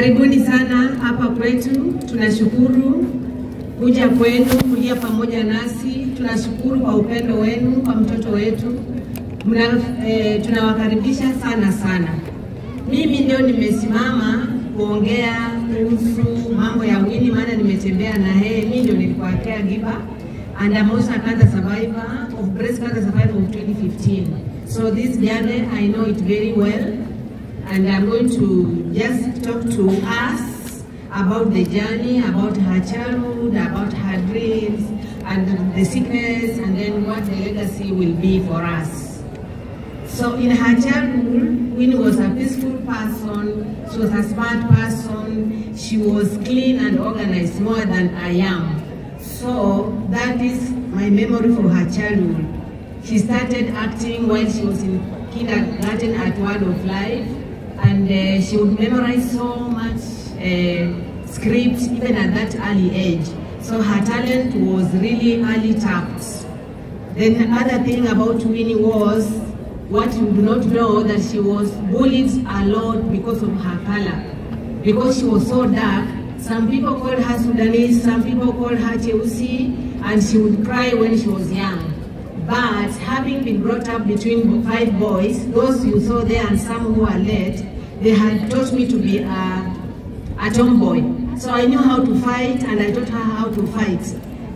Karibuni sana hapa kwetu. Tunashukuru kuja kwenu kulia pamoja nasi. Tunashukuru kwa upendo wenu kwa mtoto wetu. Tunawakaribisha sana sana. Mimi ndio nimesimama kuongea kuhusu mambo ya Winnie, maana nimetembea na yeye. Mimi ndio nilikuwa caregiver and I'm also a cancer survivor of breast cancer survivor of 2015. So this journey I know it very well, and I'm going to just talk to us about the journey, about her childhood, about her dreams and the sickness, and then what the legacy will be for us. So in her childhood, Winnie was a peaceful person, she was a smart person, she was clean and organized more than I am. So that is my memory for her childhood. She started acting while she was in kindergarten at Word of Life, and she would memorize so much scripts even at that early age. So her talent was really early tapped. Then the other thing about Winnie was, what you do not know, that she was bullied a lot because of her color. Because she was so dark, some people called her Sudanese, some people called her Cheusi, and she would cry when she was young. But having been brought up between 5 boys, those you saw there and some who are late, they had taught me to be a tomboy. So I knew how to fight, and I taught her how to fight.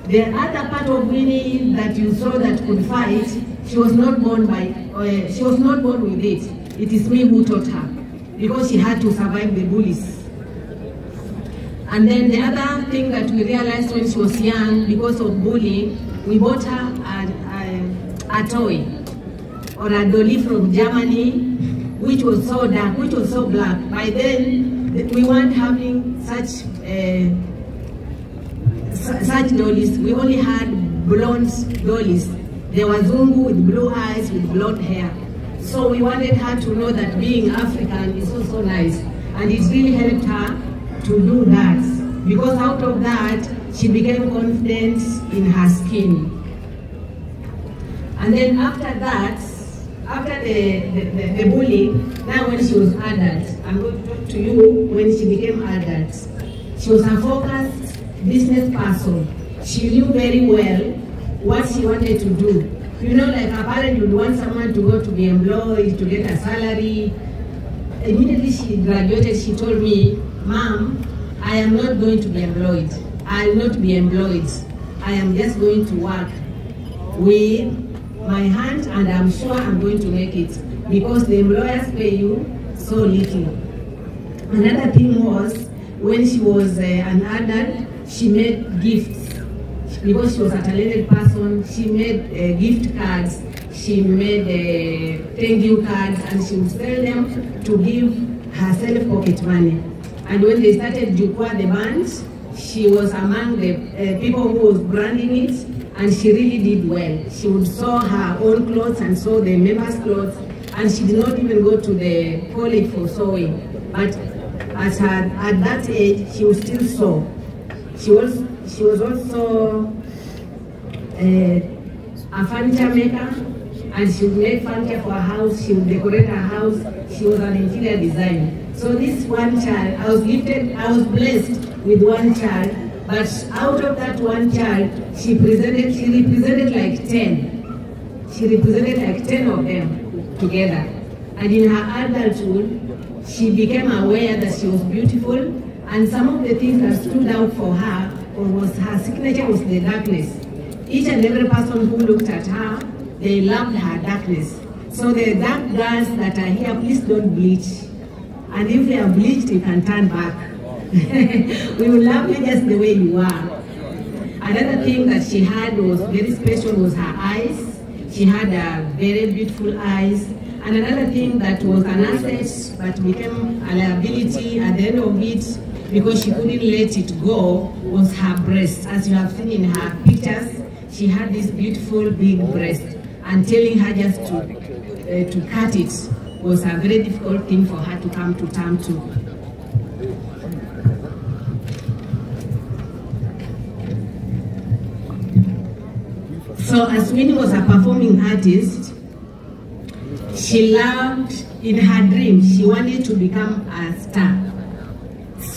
The other part of Winnie that you saw that could fight, she was not born with it. It is me who taught her, because she had to survive the bullies. And then the other thing that we realized when she was young, because of bullying, we bought her a toy or a dolly from Germany, which was so dark, which was so black. By then, we weren't having such dollies. We only had blonde dollies. There was Zungu with blue eyes, with blonde hair. So we wanted her to know that being African is also nice. And it really helped her to do that. Because out of that, she became confident in her skin. And then after that, after the bullying, now when she was adult, I'm going to talk to you when she became adult. She was a focused business person. She knew very well what she wanted to do. You know, like a parent would want someone to go to be employed, to get a salary. Immediately she graduated, she told me, "Mom, I am not going to be employed. I will not be employed. I am just going to work with my hand, and I'm sure I'm going to make it, because the employers pay you so little." Another thing was, when she was an adult, she made gifts. Because she was a talented person, she made gift cards, she made thank you cards, and she would sell them to give herself pocket money. And when they started Jukwa, the band, she was among the people who was branding it, and she really did well. She would sew her own clothes and sew the members' clothes, and she did not even go to the college for sewing. But at that age, she would still sew. She was also a furniture maker, and she would make furniture for her house, she would decorate her house, she was an interior designer. So this one child, I was blessed with one child, but out of that one child, she represented like 10. She represented like 10 of them together. And in her adulthood, she became aware that she was beautiful, and some of the things that stood out for her was her signature was the darkness. Each and every person who looked at her, they loved her darkness. So the dark girls that are here, please don't bleach. And if you are bleached, you can turn back. We will love you just the way you are. Another thing that she had was very special was her eyes. She had very beautiful eyes. And another thing that was an asset but became a liability at the end of it, because she couldn't let it go, was her breast. As you have seen in her pictures, she had this beautiful big breast, and telling her just to cut it was a very difficult thing for her to come to terms to. So as Winnie was a performing artist, she loved, in her dream, she wanted to become a star.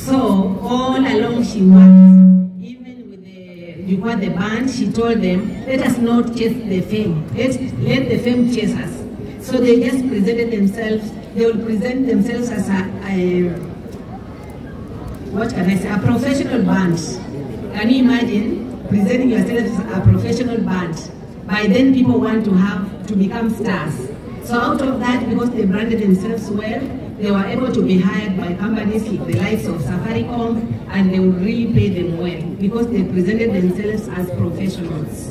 So all along she worked. Even with before the band, she told them, let us not chase the fame. Let the fame chase us. So they just presented themselves. They will present themselves as what can I say, a professional band. Can you imagine presenting yourself as a professional band? By then people want to become stars. So out of that, because they branded themselves well, they were able to be hired by companies like the likes of Safaricom, and they would really pay them well because they presented themselves as professionals.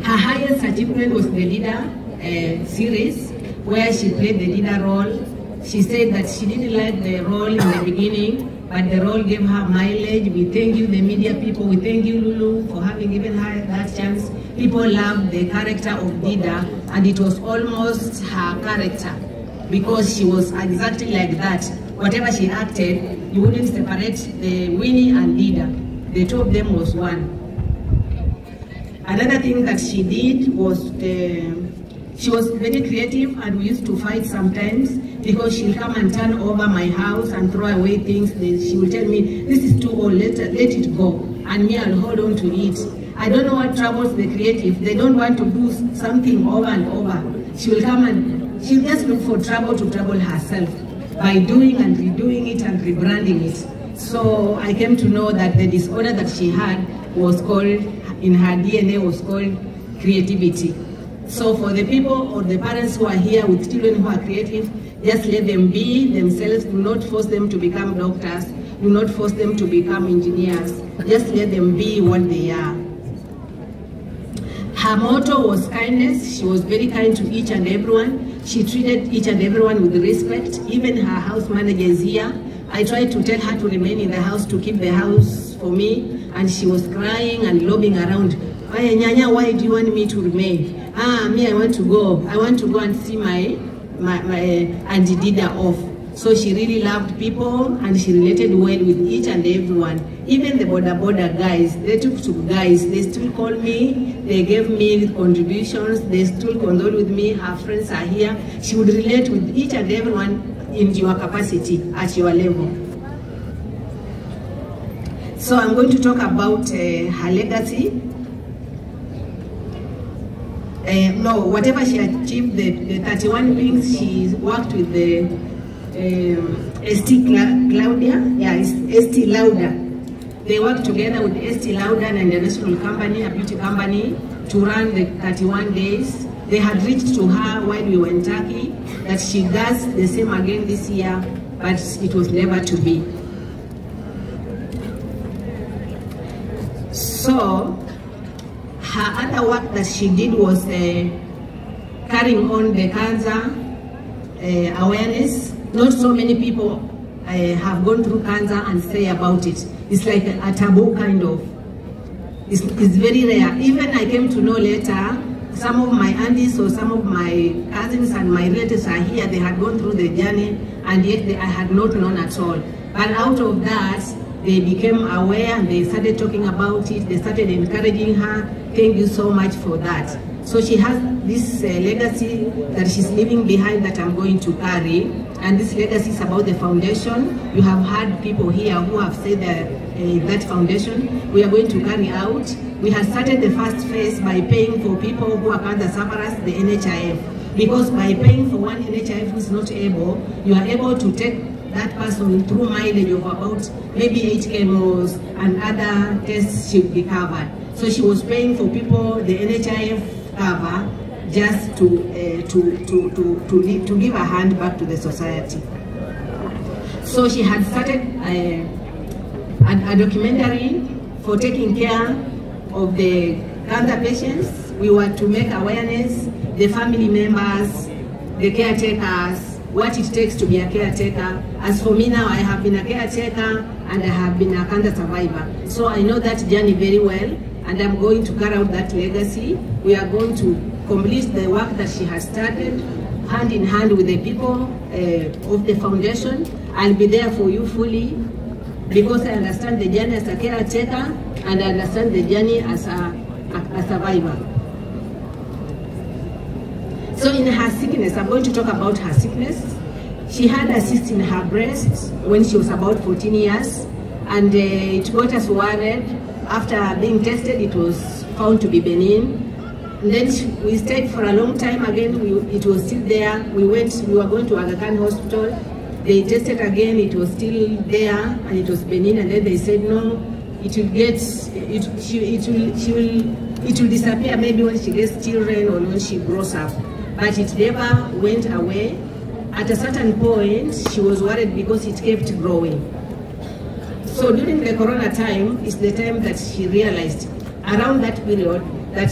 Her highest achievement was the Dida series, where she played the Dida role. She said that she didn't like the role in the beginning, but the role gave her mileage. We thank you, the media people. We thank you, Lulu, for having given her that chance. People loved the character of Dida, and it was almost her character because she was exactly like that. Whatever she acted, you wouldn't separate the Winnie and Dida. The two of them was one. Another thing that she did was she was very creative, and we used to fight sometimes because she'll come and turn over my house and throw away things. She will tell me, this is too old, let it go. And me, I'll hold on to it. I don't know what troubles the creative. They don't want to do something over and over. She will come and she'll just look for trouble to trouble herself by doing and redoing it and rebranding it. So I came to know that the disorder that she had was called, in her DNA, was called creativity. So for the people or the parents who are here with children who are creative, just let them be themselves. Do not force them to become doctors. Do not force them to become engineers. Just let them be what they are. Her motto was kindness. She was very kind to each and everyone. She treated each and everyone with respect. Even her house manager is here. I tried to tell her to remain in the house, to keep the house for me, and she was crying and lobbing around. Nyanya, why do you want me to remain? Me, I want to go. I want to go and see my Auntie Dida off. So she really loved people, and she related well with each and everyone. Even the border guys, they took to guys. They still call me. They gave me contributions. They still condole with me. Her friends are here. She would relate with each and everyone in your capacity, at your level. So I'm going to talk about her legacy. No, whatever she achieved, the 31 things, she worked with the Estee Lauder. They worked together with Estee Lauder, an international company, a beauty company, to run the 31 days. They had reached to her while we were in Turkey that she does the same again this year, but it was never to be. So her other work that she did was carrying on the cancer awareness. Not so many people have gone through cancer and say about it. It's like a taboo kind of. It's very rare. Even I came to know later, some of my aunties or some of my cousins and my relatives are here. They had gone through the journey, and yet I had not known at all. But out of that, they became aware and they started talking about it. They started encouraging her. Thank you so much for that. So she has this legacy that she's leaving behind that I'm going to carry. And this legacy is about the foundation. You have had people here who have said that that foundation we are going to carry out. We have started the first phase by paying for people who are cancer sufferers, the NHIF. Because by paying for one NHIF who is not able, you are able to take that person through mileage of about maybe 8 chemos and other tests should be covered. So she was paying for people the NHIF cover just to give a hand back to the society. So she had started a documentary for taking care of the cancer patients. We were to make awareness, the family members, the caretakers, what it takes to be a caretaker. As for me now, I have been a caretaker and I have been a cancer survivor. So I know that journey very well, and I'm going to carry out that legacy. We are going to complete the work that she has started, hand in hand with the people of the foundation. I'll be there for you fully because I understand the journey as a caretaker and I understand the journey as a survivor. So in her sickness, I'm going to talk about her sickness. She had a cyst in her breast when she was about 14 years, and it got us worried. After being tested, it was found to be benign. And then we stayed for a long time again. It was still there. We were going to Aga Khan Hospital. They tested again, it was still there, and it was benign. And then they said, no, it will disappear maybe when she gets children or when she grows up. But it never went away. At a certain point, she was worried because it kept growing. So during the corona time, is the time that she realized, around that period, that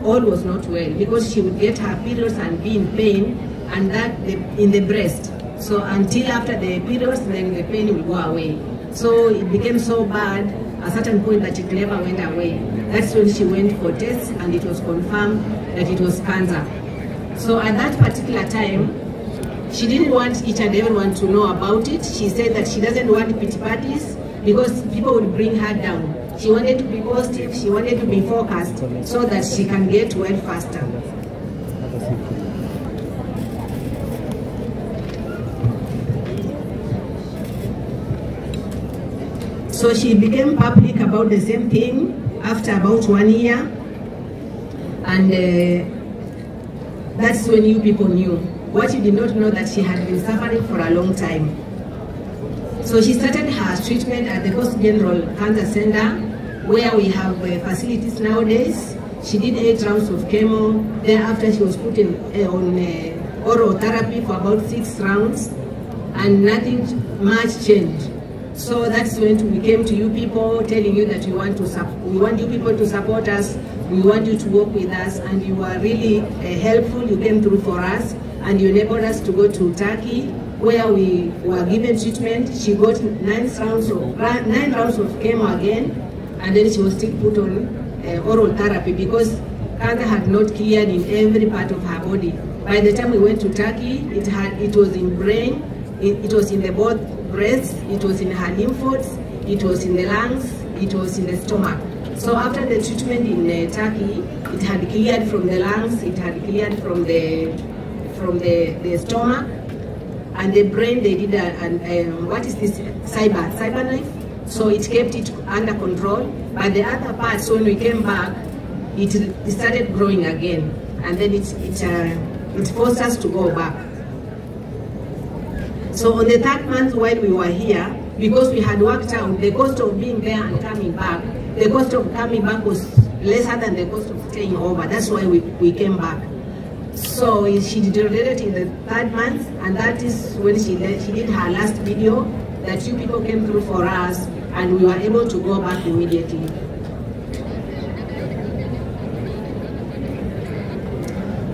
all was not well, because she would get her periods and be in pain, and that in the breast. So until after the periods, then the pain will go away. So it became so bad at a certain point that it never went away. That's when she went for tests, and it was confirmed that it was cancer. So at that particular time, she didn't want each and everyone to know about it. She said that she doesn't want pity parties because people would bring her down. She wanted to be positive, she wanted to be focused so that she can get well faster. So she became public about the same thing after about 1 year, and that's when you people knew. What you did not know, that she had been suffering for a long time. So she started her treatment at the Coast General Cancer Center, where we have facilities nowadays. She did 8 rounds of chemo. Thereafter, she was put in, on oral therapy for about 6 rounds, and nothing much changed. So that's when we came to you people, telling you that we want you people to support us. We want you to work with us, and you were really helpful. You came through for us, and you enabled us to go to Turkey, where we were given treatment. She got 9 rounds of chemo again, and then she was still put on oral therapy because cancer had not cleared in every part of her body. By the time we went to Turkey, it was in brain, it was in the both breasts, it was in her lymph nodes, it was in the lungs, it was in the stomach. So after the treatment in Turkey, it had cleared from the lungs, it had cleared from the stomach, and the brain. They did what is this, cyber knife? So it kept it under control. But the other parts, when we came back, it started growing again, and then it forced us to go back. So on the 3rd month while we were here, because we had worked out the cost of being there and coming back, the cost of coming back was lesser than the cost of staying over. That's why we came back. So she deteriorated in the 3rd month, and that is when she did her last video that you people came through for us, and we were able to go back immediately.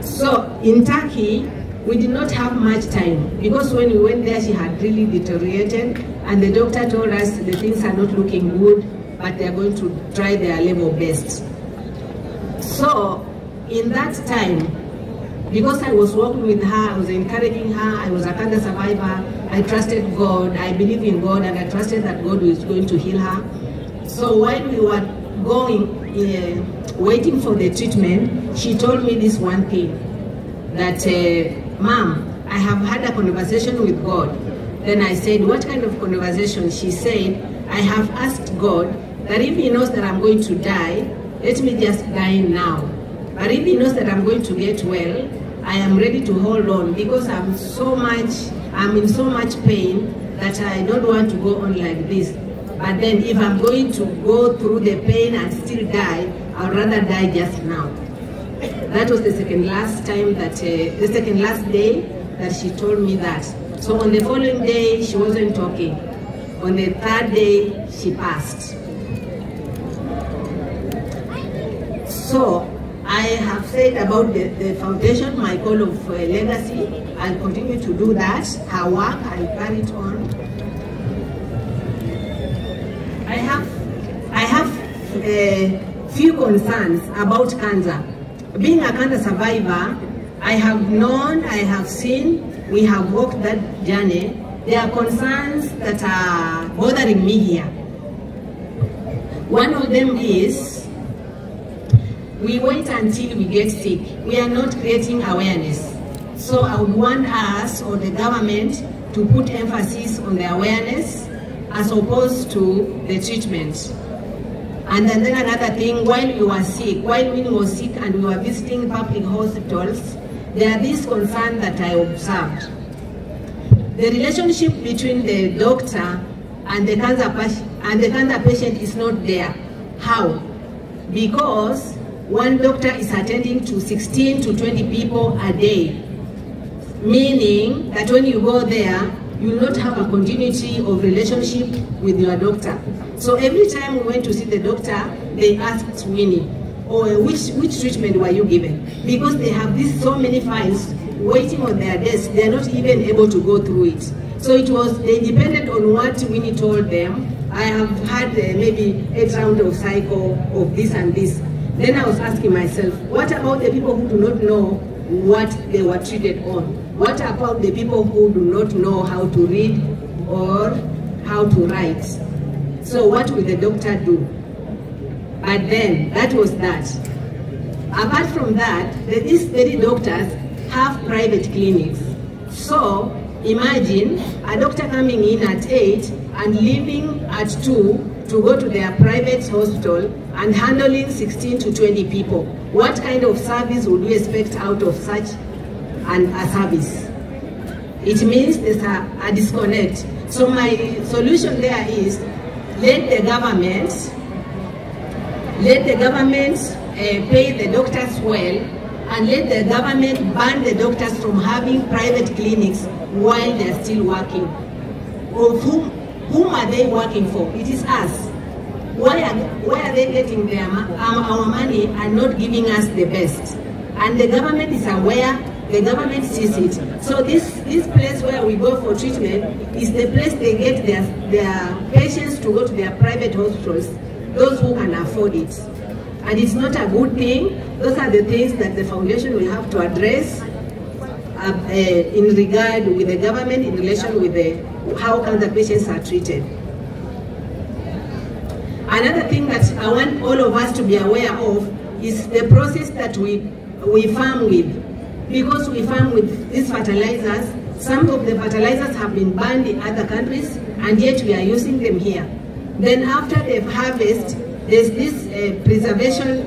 So in Turkey, we did not have much time, because when we went there, she had really deteriorated, and the doctor told us the things are not looking good, but they are going to try their level best. So in that time, because I was working with her, I was encouraging her, I was a cancer survivor, I trusted God, I believe in God, and I trusted that God was going to heal her. So while we were waiting for the treatment, she told me this one thing, that, Mom, I have had a conversation with God. Then I said, what kind of conversation? She said, I have asked God that if He knows that I'm going to die, let me just die now. But if He knows that I'm going to get well, I am ready to hold on, because I'm in so much pain that I don't want to go on like this. But then if I'm going to go through the pain and still die, I'd rather die just now. That was the second last day that she told me that. So on the following day, she wasn't talking. On the 3rd day, she passed. So I have said about the foundation, my call of legacy. I'll continue to do that. Her work, I'll carry it on. I have a few concerns about cancer. Being a cancer survivor, I have known, I have seen, we have walked that journey. There are concerns that are bothering me here. One of them is, we wait until we get sick. We are not creating awareness. So I would want us or the government to put emphasis on the awareness as opposed to the treatment. And then another thing, while we were sick, while Winnie was sick and we were visiting public hospitals, there are these concerns that I observed. The relationship between the doctor and the cancer patient is not there. How? Because one doctor is attending to 16 to 20 people a day, meaning that when you go there, you will not have a continuity of relationship with your doctor. So every time we went to see the doctor, they asked Winnie, "Oh, which treatment were you given?" Because they have these so many files waiting on their desk, they are not even able to go through it. So they depended on what Winnie told them. I have had maybe 8 rounds of cycle of this and this. Then I was asking myself, what about the people who do not know what they were treated on? What about the people who do not know how to read or how to write? So what will the doctor do? But then, that was that. Apart from that, these very doctors have private clinics. So imagine a doctor coming in at 8 and leaving at 2 to go to their private hospital and handling 16 to 20 people. What kind of service would we expect out of such a service? It means there's a disconnect. So my solution there is let the government pay the doctors well, and let the government ban the doctors from having private clinics while they're still working. Of whom are they working for? It is us. Why are they getting our money and not giving us the best? And the government is aware, the government sees it. So this place where we go for treatment is the place they get their patients to go to their private hospitals, those who can afford it. And it's not a good thing. Those are the things that the foundation will have to address in regard with the government in relation with how cancer patients are treated. Another thing that I want all of us to be aware of is the process that we farm with. Because we farm with these fertilizers, some of the fertilizers have been banned in other countries, and yet we are using them here. Then after the harvest, there's this preservation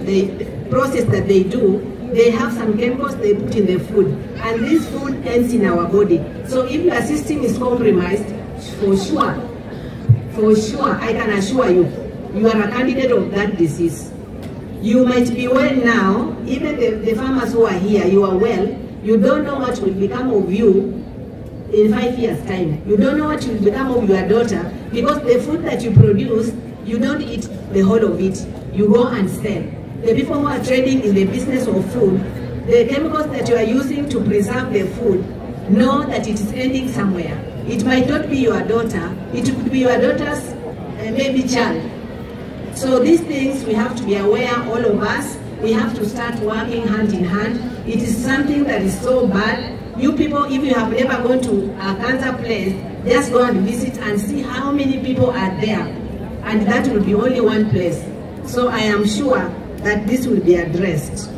process that they do. They have some chemicals they put in the food, and this food ends in our body. So if your system is compromised, for sure, I can assure you, you are a candidate of that disease. You might be well now, even the farmers who are here, you are well, you don't know what will become of you in 5 years' time. You don't know what will become of your daughter, because the food that you produce, you don't eat the whole of it, you go and sell. The people who are trading in the business of food, the chemicals that you are using to preserve the food, know that it is ending somewhere. It might not be your daughter, it could be your daughter's maybe child. So these things we have to be aware, all of us. We have to start working hand in hand. It is something that is so bad. You people, if you have never gone to a cancer place, just go and visit and see how many people are there. And that will be only one place. So I am sure that this will be addressed.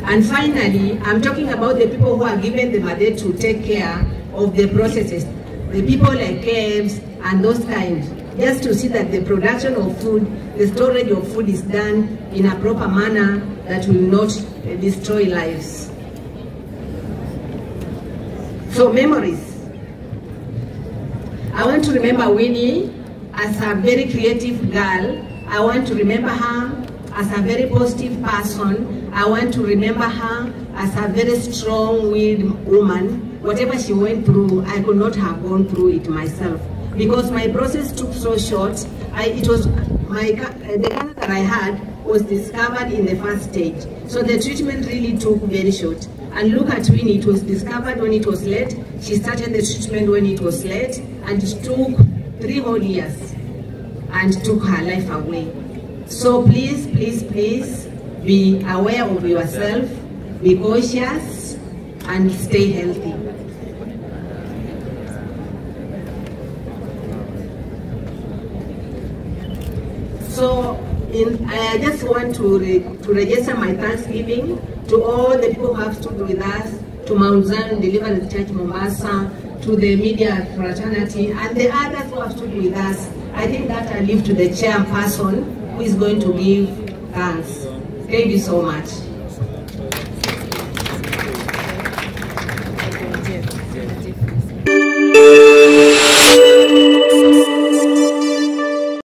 And finally, I'm talking about the people who are given the mandate to take care of the processes. The people like caves and those kinds, just to see that the production of food, the storage of food is done in a proper manner that will not destroy lives. So memories. I want to remember Winnie as a very creative girl. I want to remember her as a very positive person. I want to remember her as a very strong-willed woman. Whatever she went through, I could not have gone through it myself, because my process took so short. The cancer that I had was discovered in the first stage, so the treatment really took very short. And look at Winnie, it was discovered when it was late. She started the treatment when it was late, and it took 3 whole years and took her life away. So please, please, please be aware of yourself, be cautious, and stay healthy. So I just want to register my thanksgiving to all the people who have stood with us to Mount Zion Deliverance Church Mombasa, to the media fraternity, and the others who have stood with us. I think that I leave to the chairperson who is going to give thanks. Thank you so much.